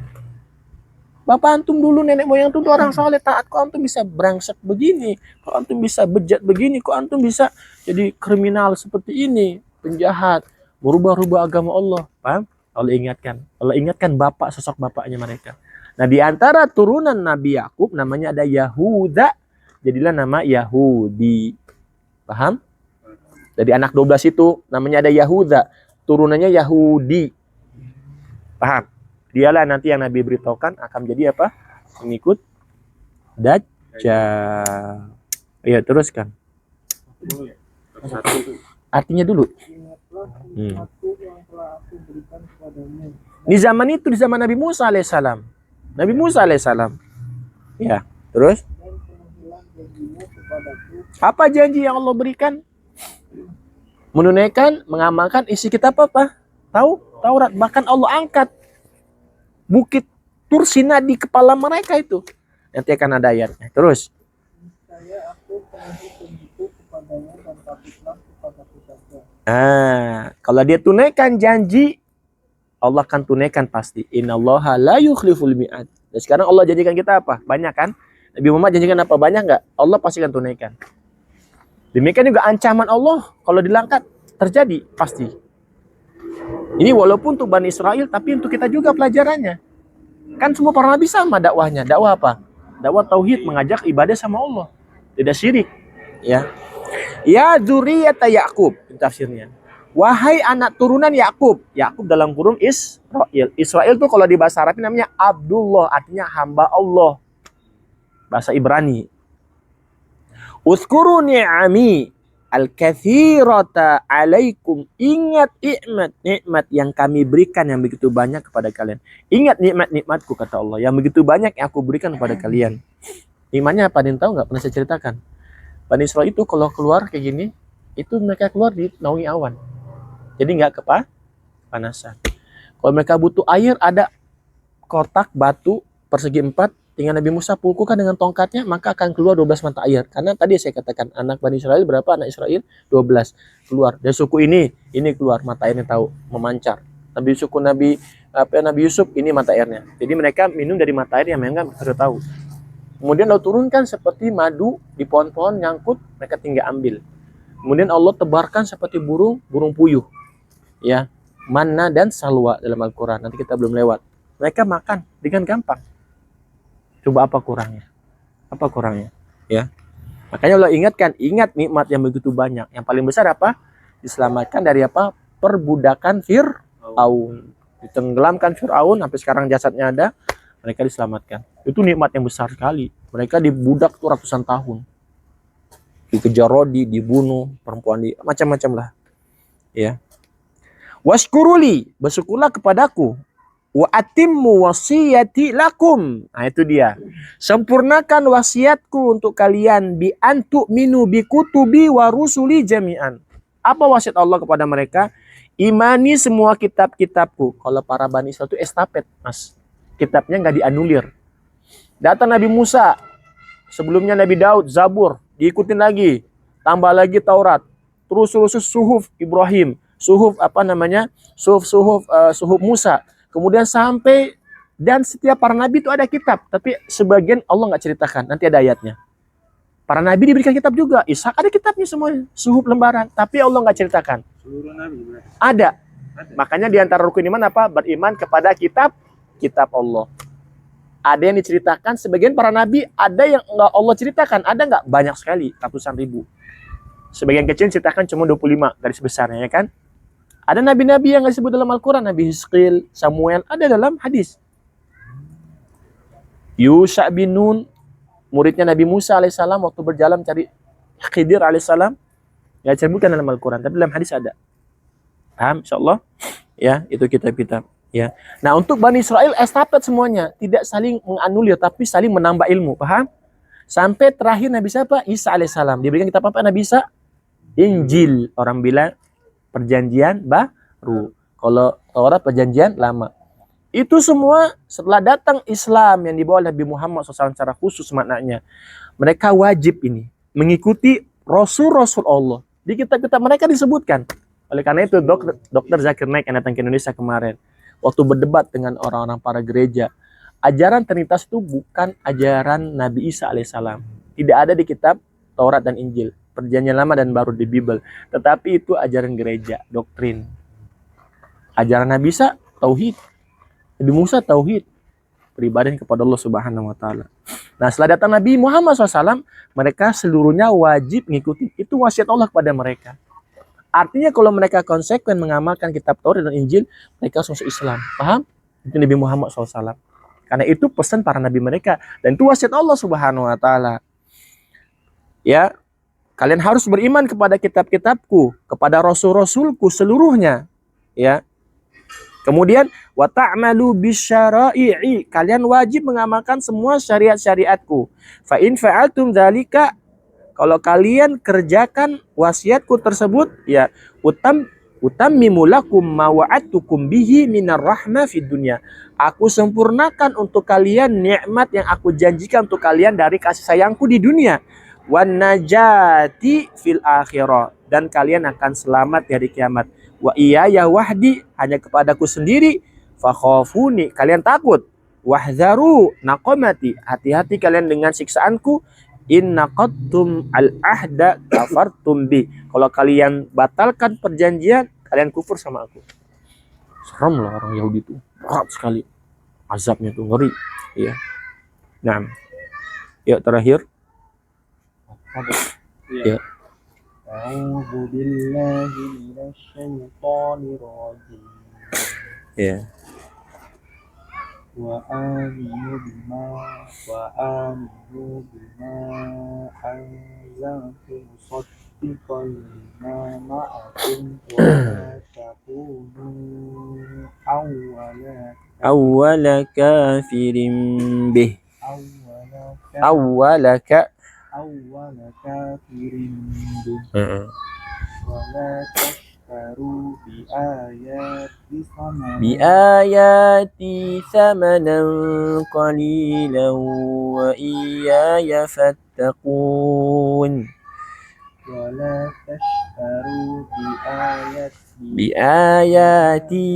Bapak antum dulu, nenek moyang antum tuh orang soleh taat. Kok antum bisa brengsek begini? Kok antum bisa bejat begini? Kok antum bisa jadi kriminal seperti ini? Penjahat, merubah-rubah agama Allah. Paham? Allah ingatkan bapak, sosok bapaknya mereka. Nah di antara turunan Nabi Yakub namanya ada Yahuda. Jadilah nama Yahudi. Paham? Dari anak 12 itu namanya ada Yahuda. Turunannya Yahudi. Paham? Dialah nanti yang Nabi beritahukan akan menjadi apa? Mengikut Dajjal. Iya, teruskan. Artinya dulu. Di zaman itu, di zaman Nabi Musa alaihissalam. Nabi Musa alaihissalam. Ya, terus? Apa janji yang Allah berikan? Menunaikan, mengamalkan isi kitab apa? Taurat. Bahkan Allah angkat bukit Tur Sina di kepala mereka itu. Nanti akan ada ayatnya. Terus. Kalau dia tunaikan janji, Allah akan tunaikan pasti. Innallaha la yukhliful mi'ad. Dan sekarang Allah janjikan kita apa? Banyak kan? Nabi Muhammad janjikan apa? Banyak nggak? Allah pasti akan tunaikan. Demikian juga ancaman Allah kalau dilangkat terjadi pasti. Ini walaupun untuk Bani Israel, tapi untuk kita juga pelajarannya. Kan semua para nabi sama dakwahnya. Dakwah apa? Dakwah tauhid, mengajak ibadah sama Allah. Tidak syirik. Ya. Ya dzurriyyata Yakub, tafsirnya. Wahai anak turunan Yakub. Yakub dalam kurung Israel. Israel tuh kalau di bahasa Arab namanya Abdullah, artinya hamba Allah. Bahasa Ibrani. Uzkuru ni'ami al-kathirata alaikum. Ingat nikmat yang kami berikan yang begitu banyak kepada kalian. Ingat nikmat-nikmatku, kata Allah, yang begitu banyak yang aku berikan kepada kalian. Nikmatnya apa? Ada yang tahu nggak? Pernah saya ceritakan. Bani Israel itu kalau keluar kayak gini, itu mereka keluar di naungi awan. Jadi nggak kepanasan. Kalau mereka butuh air, ada kotak batu persegi 4. Tinggal Nabi Musa pukulkan dengan tongkatnya, maka akan keluar 12 mata air. Karena tadi saya katakan anak Bani Israel berapa? Anak Israel 12. Keluar. Dari suku ini keluar mata airnya tahu memancar. Nabi suku Nabi Yusuf ini mata airnya. Jadi mereka minum dari mata air yang mereka sudah tahu. Kemudian Allah turunkan seperti madu di pohon-pohon nyangkut, mereka tinggal ambil. Kemudian Allah tebarkan seperti burung puyuh. Ya, manna dan salwa dalam Al-Qur'an. Nanti kita belum lewat. Mereka makan dengan gampang. Coba apa kurangnya? Apa kurangnya? Ya. Makanya Allah ingat nikmat yang begitu banyak. Yang paling besar apa? Diselamatkan dari apa? Perbudakan Fir'aun. Ditenggelamkan Fir'aun sampai sekarang jasadnya ada, mereka diselamatkan. Itu nikmat yang besar sekali. Mereka dibudak tuh ratusan tahun. Dikejar rodi, dibunuh, perempuan macam-macam lah. Ya. Washkuruli, bersyukurlah kepadaku. Wa atimmu wasiyati lakum. Nah itu dia. Sempurnakan wasiatku untuk kalian bi antu minu bi kutubi wa rusuli jami'an. Apa wasiat Allah kepada mereka? Imani semua kitab-kitabku. Kalau para Bani Israil itu estafet, Mas. Kitabnya nggak dianulir. Datang Nabi Musa, sebelumnya Nabi Daud, Zabur, diikutin lagi, tambah lagi Taurat, terus suhuf Ibrahim, suhuf suhuf Musa. Kemudian sampai, dan setiap para nabi itu ada kitab. Tapi sebagian Allah nggak ceritakan. Nanti ada ayatnya. Para nabi diberikan kitab juga. Ishak ada kitabnya semuanya. Suhuf lembaran. Tapi Allah nggak ceritakan. Seluruh nabi berarti. Ada. Makanya di antara rukun iman apa? Beriman kepada kitab Allah. Ada yang diceritakan. Sebagian para nabi ada yang nggak Allah ceritakan. Ada nggak? Banyak sekali. Ratusan ribu. Sebagian kecil ceritakan cuma 25 garis besarnya, ya kan? Ada nabi-nabi yang disebut dalam Al-Quran. Nabi Hizqil, Samuel, ada dalam hadis. Yusha bin Nun, muridnya Nabi Musa alaihissalam waktu berjalan cari Khidir alaihissalam. Nggak disebutkan dalam Al-Quran, tapi dalam hadis ada. Paham insyaallah? Ya, itu kitab-kitab. Ya. Nah, untuk Bani Israel estafet semuanya, tidak saling menganulir tapi saling menambah ilmu, paham? Sampai terakhir Nabi siapa? Isa alaihissalam. Diberikan kitab apa Nabi Isa? Injil. Orang bilang perjanjian baru. Kalau Taurat perjanjian lama. Itu semua setelah datang Islam yang dibawa Nabi Muhammad SAW secara khusus maknanya. Mereka wajib ini mengikuti Rasul-Rasul Allah. Di kitab-kitab mereka disebutkan. Oleh karena itu Dr. Zakir Naik yang datang ke Indonesia kemarin, waktu berdebat dengan orang-orang para gereja, ajaran Trinitas itu bukan ajaran Nabi Isa alaihissalam. Tidak ada di kitab Taurat dan Injil, perjanjian lama dan baru di Bible. Tetapi itu ajaran gereja, doktrin. Ajaran Nabi Isa, tauhid. Nabi Musa, tauhid. Beribadah kepada Allah Subhanahu wa Ta'ala. Nah, setelah datang Nabi Muhammad SAW, mereka seluruhnya wajib mengikuti. Itu wasiat Allah kepada mereka. Artinya kalau mereka konsekuen mengamalkan kitab Taurat dan Injil, mereka masuk Islam. Paham? Itu Nabi Muhammad SAW. Karena itu pesan para nabi mereka. Dan itu wasiat Allah Subhanahu wa Ta'ala. Ya, kalian harus beriman kepada kitab-kitabku, kepada rasul-rasulku seluruhnya. Ya. Kemudian wa ta'malu bisyara'i, kalian wajib mengamalkan semua syariat-syariatku. Fa in fa'altum dzalika, kalau kalian kerjakan wasiatku tersebut, ya utammimu lakum ma wa'adtukum bihi minar rahmah fid dunya. Aku sempurnakan untuk kalian nikmat yang aku janjikan untuk kalian dari kasih sayangku di dunia. Wan najati fil akhirah, dan kalian akan selamat di hari kiamat. Wa iyaya wahdi, hanya kepadaku sendiri. Fakhafuni, kalian takut. Wahzaru naqamati, hati-hati kalian dengan siksaanku. In naqadtum al-ahda kafartum bi, kalau kalian batalkan perjanjian, kalian kufur sama aku. Serem loh orang Yahudi itu, berat sekali azabnya tuh, ngeri. Ya. Nah, yuk terakhir. Ya. A'udzu billahi minasyaitonir rajim. Ya. Wa aminu bima anzaltu musaddiqan lima ma'akum wa la takunu Awwala kafirin bih. Awwala kafirin bih. Wala tashtaru biayati thamanan qalilan wa iyaya fattaqun. Wala tashtaru biayati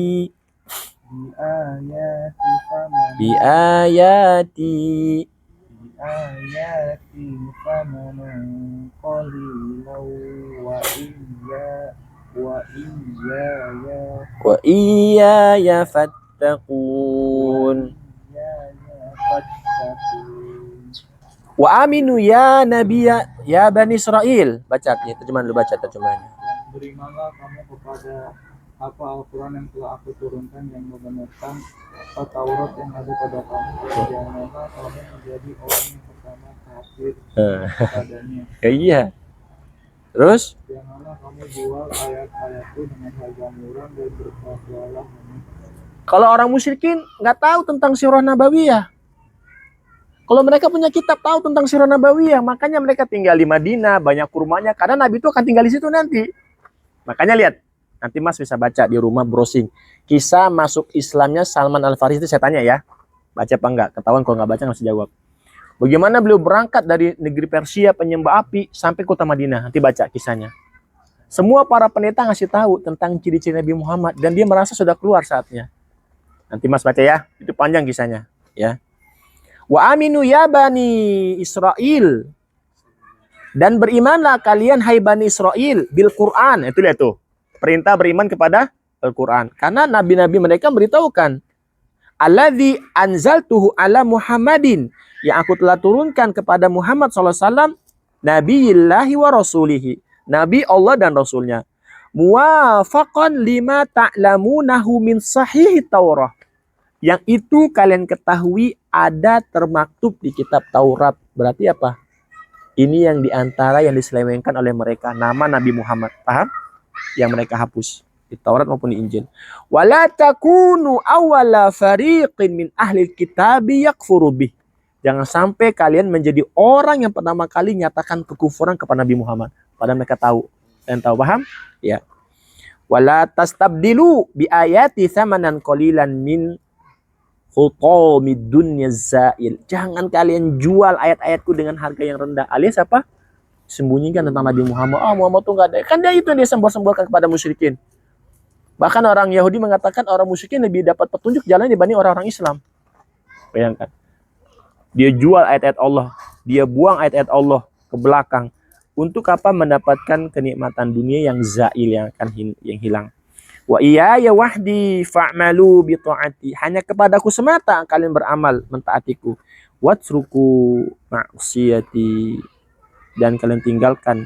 thamanan qalilan wa iyaya fattaqun. Wa aminu ya nabiya ya Bani Israel. Baca terjemahan dulu, baca terjemahannya. Berimanlah kamu kepada apa Al-Quran yang telah aku turunkan yang membenarkan apa Taurat yang ada pada kamu. Janganlah kamu menjadi orang yang pertama kafir padanya. Iya. Terus? Janganlah kamu jual ayat-ayatku dengan harga murah dan bertakwalah. Kalau orang musyrikin nggak tahu tentang Sirah Nabawiyah. Kalau mereka punya kitab tahu tentang Sirah Nabawiyah, makanya mereka tinggal di Madinah, banyak kurmanya, karena Nabi itu akan tinggal di situ nanti. Makanya lihat, nanti Mas bisa baca di rumah, browsing. Kisah masuk Islamnya Salman Al-Farisi itu saya tanya ya. Baca apa enggak? Ketahuan kalau nggak baca nggak usah jawab. Bagaimana beliau berangkat dari negeri Persia, penyembah api, sampai kota Madinah. Nanti baca kisahnya. Semua para pendeta ngasih tahu tentang ciri-ciri Nabi Muhammad, dan dia merasa sudah keluar saatnya. Nanti Mas baca ya, itu panjang kisahnya. Ya. Wa aminu ya Bani Israel, dan berimanlah kalian hai Bani Israel bil Quran. Itu lihat tuh, perintah beriman kepada Al-Quran. Karena nabi-nabi mereka beritahukan, alladzi anzaltuhu ala Muhammadin, yang aku telah turunkan kepada Muhammad SAW, nabiyillahi wa rasulihi, nabi Allah dan rasulnya, muwafaqan lima ta'lamunahu min sahih Taurah, yang itu kalian ketahui ada termaktub di kitab Taurat. Berarti apa? Ini yang diantara yang diselewengkan oleh mereka, nama Nabi Muhammad. Paham? Yang mereka hapus. di Taurat maupun di Injil. Wala takunu awwala fariqin min ahli kitabi yakfuru bih. Jangan sampai kalian menjadi orang yang pertama kali nyatakan kekufuran kepada Nabi Muhammad. Padahal mereka tahu. Kalian tahu, paham? Ya. Wala tastabdilu bi ayati thamanan qalilan min hutamid dunya zail. Jangan kalian jual ayat-ayatku dengan harga yang rendah. Alias apa? Sembunyikan tentang Nabi Muhammad. Muhammad tuh enggak ada. Kan dia itu yang dia sembol-sembolkan kepada musyrikin. Bahkan orang Yahudi mengatakan orang musyrikin lebih dapat petunjuk jalan dibanding orang-orang Islam. Bayangkan. Dia jual ayat-ayat Allah. Dia buang ayat-ayat Allah ke belakang. Untuk apa? Mendapatkan kenikmatan dunia yang zail, yang akan yang hilang. Wa iyaya wahdi fa'malu bi ta'ati. Hanya kepadaku semata kalian beramal mentaatiku. Watruku ma'siyati. Dan kalian tinggalkan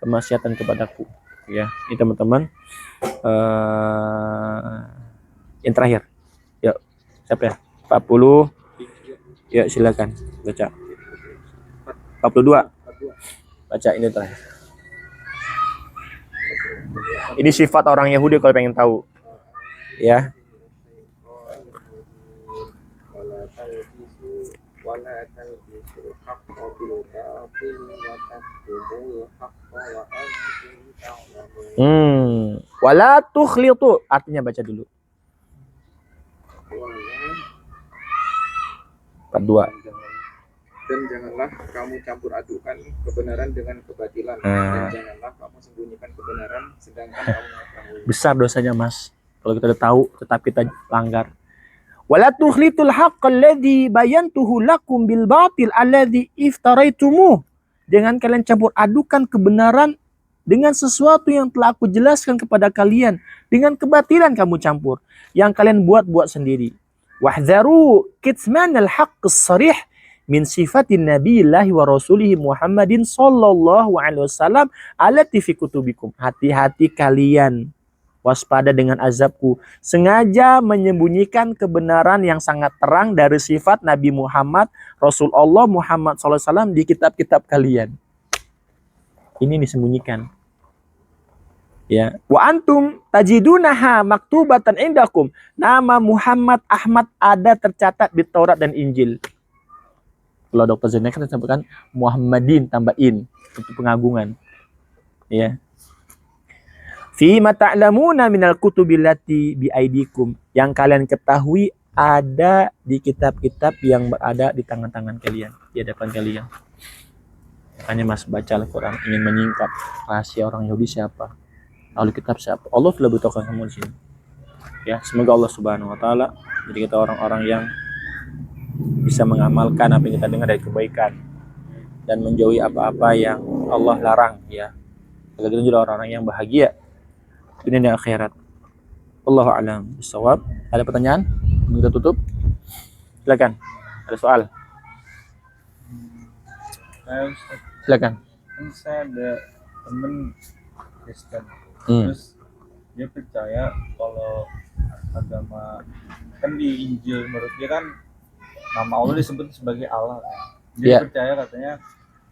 kemaksiatan kepadaku. Ya, ini teman-teman. Yang terakhir. Yuk, siapa ya? 40. Ya, silakan baca. 42. Baca ini terakhir. Ini sifat orang Yahudi kalau pengen tahu. Ya. Wala tukhlitu. Artinya baca dulu. 42. Dan janganlah kamu campur adukan kebenaran dengan kebatilan, dan janganlah kamu sembunyikan kebenaran sedangkan kamu mengetahui. Besar dosanya, Mas. Kalau kita udah tahu tetap kita langgar. Wala tukhlitul haqqal ladzi bayantuhu lakum bil batil alladzi iftaraitumuh. Jangan kalian campur adukan kebenaran dengan sesuatu yang telah aku jelaskan kepada kalian. Dengan kebatilan kamu campur yang kalian buat sendiri. Wahdharu kitmanal haqqis sarih min sifatin nabiyillahi wa rasulihi Muhammadin sallallahu alaihi wasallam allati fi kutubikum. Hati-hati kalian, waspada dengan azabku. Sengaja menyembunyikan kebenaran yang sangat terang dari sifat Nabi Muhammad, Rasulullah Muhammad SAW di kitab-kitab kalian. Ini disembunyikan. Ya, wa antum tajidunaha maktubatan indakum. Nama Muhammad Ahmad ada tercatat di Taurat dan Injil. Kalau Dr. Zainal kan disebutkan Muhammadin tambah in untuk pengagungan. Ya. Fi ma ta'lamuna minal kutubillati bi aidikum. Yang kalian ketahui ada di kitab-kitab yang berada di tangan-tangan kalian, di hadapan kalian. Makanya Mas baca Al-Quran ingin menyingkap rahasia orang Yahudi siapa, ahli kitab siapa. Allah sudah beritahukan kamu di sini. Ya, semoga Allah Subhanahu wa taala jadi kita orang-orang yang bisa mengamalkan apa yang kita dengar dari kebaikan dan menjauhi apa-apa yang Allah larang, ya. Agar kita jadi orang-orang yang bahagia dunia dan akhirat. Allahu a'lam bishawab. Ada pertanyaan? Kita tutup. Silakan. Ada soal? Silakan. Kan saya ada temen Kristen, terus dia percaya kalau agama kan di Injil menurut dia kan nama Allah disebut sebagai Allah. Dia percaya katanya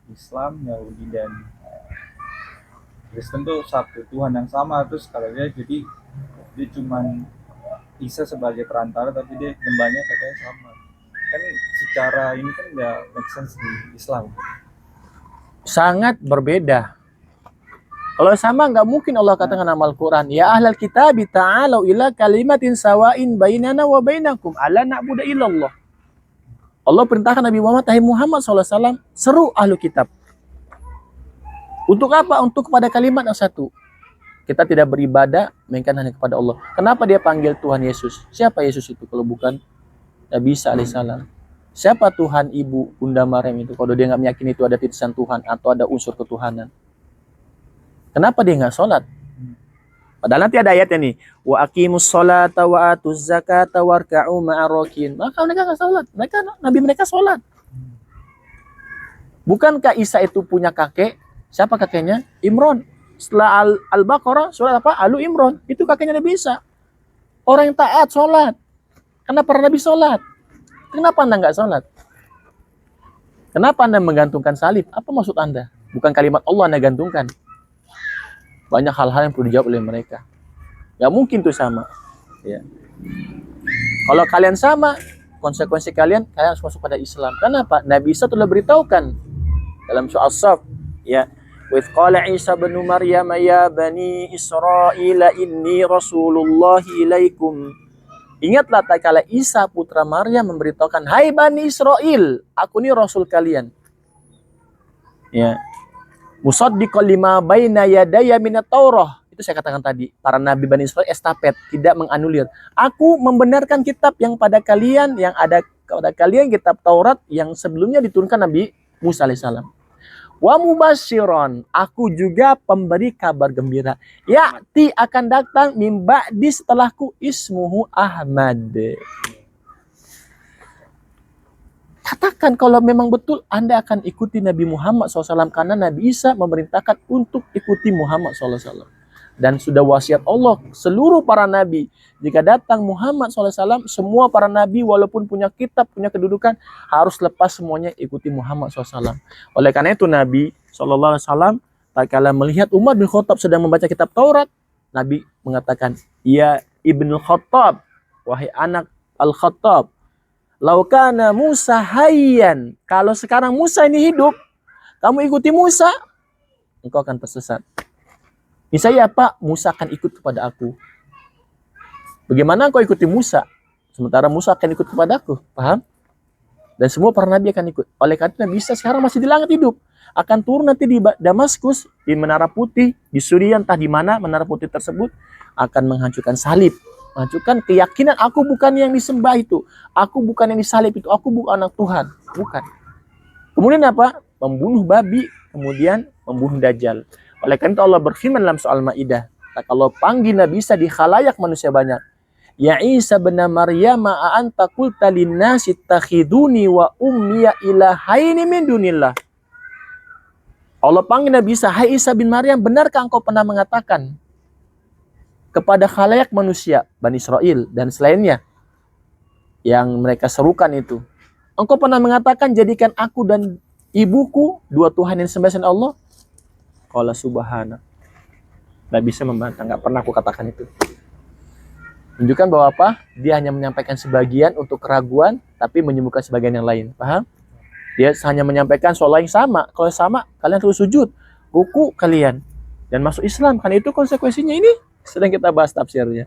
Islam, Yahudi dan Kristen tuh satu Tuhan yang sama. Terus kalau dia jadi dia cuman Isa sebagai perantara tapi dia nyembahnya katanya sama. Kan secara ini kan nggak make sense di Islam. Sangat berbeda. Kalau sama nggak mungkin Allah katakan dalam Al-Quran, ya ahlal kitab ta'alu ila kalimatin sawain bainana wa bainakum alla na'budu illallah. Allah perintahkan Nabi Muhammad, hai Muhammad SAW, seru ahlu kitab. Untuk apa? Untuk kepada kalimat yang satu. Kita tidak beribadah, melainkan hanya kepada Allah. Kenapa dia panggil Tuhan Yesus? Siapa Yesus itu kalau bukan Nabi Isa alaihissalam? Siapa Tuhan ibu Bunda Maryam itu kalau dia nggak meyakini itu ada titisan Tuhan atau ada unsur ketuhanan? Kenapa dia nggak sholat? Padahal nanti ada ayatnya nih, wa aqimus sholata wa atuz zakata warka'u ma'arokin. Maka mereka nggak sholat, Nabi mereka sholat. Bukankah Isa itu punya kakek? Siapa kakeknya? Imron. Setelah Al-Baqarah surat apa? Alu Imron. Itu kakeknya Nabi Isa. Orang yang taat sholat. Kenapa Nabi sholat? Kenapa Anda nggak sholat? Kenapa Anda menggantungkan salib? Apa maksud Anda? Bukan kalimat Allah Anda gantungkan. Banyak hal-hal yang perlu dijawab oleh mereka. Nggak mungkin tuh sama. Ya. Kalau kalian sama, konsekuensi kalian harus masuk pada Islam. Kenapa? Nabi Isa telah beritahukan dalam surah As-Saff, ya, wa qala Isa bin Maryam ya bani Israil inni rasulullah ilaikum. Ingatlah tatkala Isa putra Maryam memberitahukan, hai bani Israel, aku ini rasul kalian. Ya. Musaddiqan lima baina yadayya minat Taurah. Itu saya katakan tadi, para nabi Bani Israel estafet, tidak menganulir. Aku membenarkan kitab yang pada kalian, yang ada pada kalian, kitab Taurat yang sebelumnya diturunkan Nabi Musa alaihissalam. Wa mubasyiron, aku juga pemberi kabar gembira. Ya'ti akan datang min ba'di setelahku ismuhu Ahmad. Katakan kalau memang betul Anda akan ikuti Nabi Muhammad SAW, karena Nabi Isa memerintahkan untuk ikuti Muhammad SAW. Dan sudah wasiat Allah seluruh para nabi, jika datang Muhammad SAW, semua para nabi walaupun punya kitab, punya kedudukan, harus lepas semuanya ikuti Muhammad SAW. Oleh karena itu Nabi SAW tatkala melihat Umar bin Khattab sedang membaca kitab Taurat, Nabi mengatakan, ya Ibnu Khattab, wahai anak Al-Khattab, laukana Musa hayyan, kalau sekarang Musa ini hidup, kamu ikuti Musa, engkau akan tersesat. Misalnya apa? Musa akan ikut kepada aku. Bagaimana engkau ikuti Musa? Sementara Musa akan ikut kepada aku. Paham? Dan semua para nabi akan ikut. Oleh karena Nabi Isa sekarang masih di langit hidup. Akan turun nanti di Damaskus, di Menara Putih, di Suriah, entah di mana Menara Putih tersebut, akan menghancurkan salib. Menghancurkan keyakinan aku bukan yang disembah itu. Aku bukan yang disalib itu. Aku bukan anak Tuhan. Bukan. Kemudian apa? Membunuh babi. Kemudian membunuh Dajjal. Oleh karena itu Allah berfirman dalam soal Maidah, kalau panggil Nabi Isa di khalayak manusia banyak, ya Isa bin Maryam a'anta qulta linnasi takhiduni wa ummiya ilahaini min dunillah. Allah panggil Nabi Isa, hai Isa bin Maryam, benarkah engkau pernah mengatakan kepada khalayak manusia Bani Israel dan selainnya yang mereka serukan itu, engkau pernah mengatakan jadikan aku dan ibuku dua Tuhan yang disembah selain Allah? Qala subhana. Nggak bisa membantah, nggak pernah aku katakan itu. Menunjukkan bahwa apa? Dia hanya menyampaikan sebagian untuk keraguan, tapi menyembuhkan sebagian yang lain. Paham? Dia hanya menyampaikan soal yang sama. Kalau sama, kalian terus sujud, ruku kalian, dan masuk Islam. Karena itu konsekuensinya ini sedang kita bahas tafsirnya.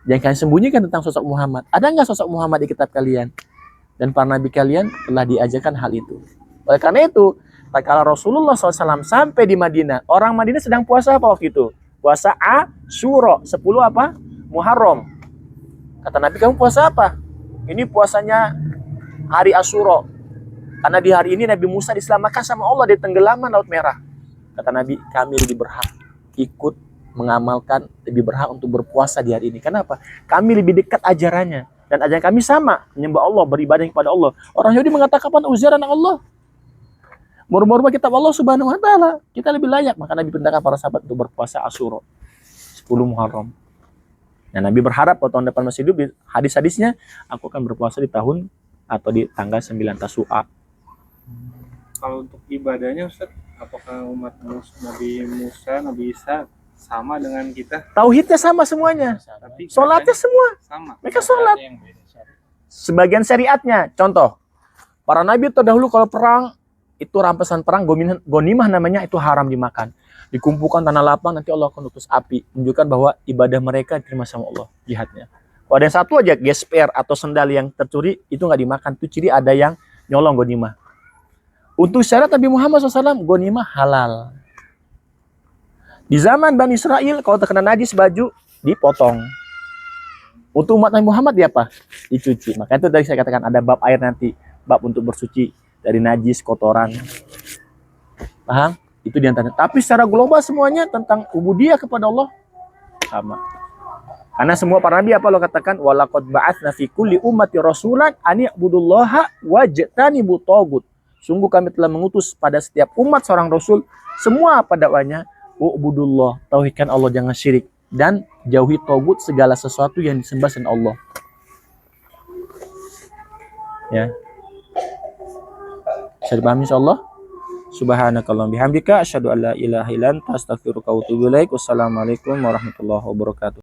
Jangan kalian sembunyikan tentang sosok Muhammad. Ada nggak sosok Muhammad di kitab kalian? Dan para nabi kalian telah diajarkan hal itu. Oleh karena itu, tatkala Rasulullah SAW sampai di Madinah, orang Madinah sedang puasa apa waktu itu? Puasa Asyura, 10 apa? Muharram. Kata Nabi, kamu puasa apa? Ini puasanya hari Asyura. Karena di hari ini Nabi Musa diselamatkan sama Allah di tenggelaman Laut Merah. Kata Nabi, kami lebih berhak ikut mengamalkan, lebih berhak untuk berpuasa di hari ini. Kenapa? Kami lebih dekat ajarannya. Dan ajaran kami sama, menyembah Allah, beribadah kepada Allah. Orang Yahudi mengatakan Uzair anak Allah. Merubah kitab Allah Subhanahu wa taala, kita lebih layak. Maka Nabi perintahkan para sahabat untuk berpuasa Asyura 10 Muharram. Nah, Nabi berharap kalau tahun depan masih hidup, di hadis-hadisnya aku akan berpuasa di tahun atau di tanggal 9 Tasu'a. Kalau untuk ibadahnya Ustaz, apakah umat Nabi Musa, Nabi Isa sama dengan kita? Tauhidnya sama semuanya. Tapi Sholatnya semua. sama. Mereka sholat. Sebagian syariatnya, contoh, para nabi terdahulu kalau perang, itu rampasan perang, gonimah namanya, itu haram dimakan. Dikumpulkan tanah lapang, nanti Allah akan utus api. Menunjukkan bahwa ibadah mereka diterima sama Allah, jihadnya. Kalau ada yang satu aja, gesper atau sendal yang tercuri, itu nggak dimakan. Itu ciri ada yang nyolong gonimah. Untuk syariat Nabi Muhammad SAW, gonimah halal. Di zaman Bani Israel, kalau terkena najis baju, dipotong. Untuk umat Nabi Muhammad, dia apa? Dicuci. Maka itu tadi saya katakan, ada bab air nanti. Bab untuk bersuci dari najis, kotoran. Paham? Itu diantaranya. Tapi secara global semuanya tentang ubudiyah kepada Allah sama. Karena semua para nabi apa Allah katakan? Walaqad ba'atsna fi kulli ummati rasulan an ya'budullaha wajtanibu tagut. Sungguh kami telah mengutus pada setiap umat seorang rasul, semua apa dakwanya? Ubudullah, tauhidkan Allah, jangan syirik, dan jauhi tagut, segala sesuatu yang disembah selain Allah. Ya. Bisa dipahami insyaallah. Subhanakallahumma bihamdika asyhadu an la ilaha illa anta astaghfiruka wa atubu ilaik. Wassalamualaikum warahmatullahi wabarakatuh.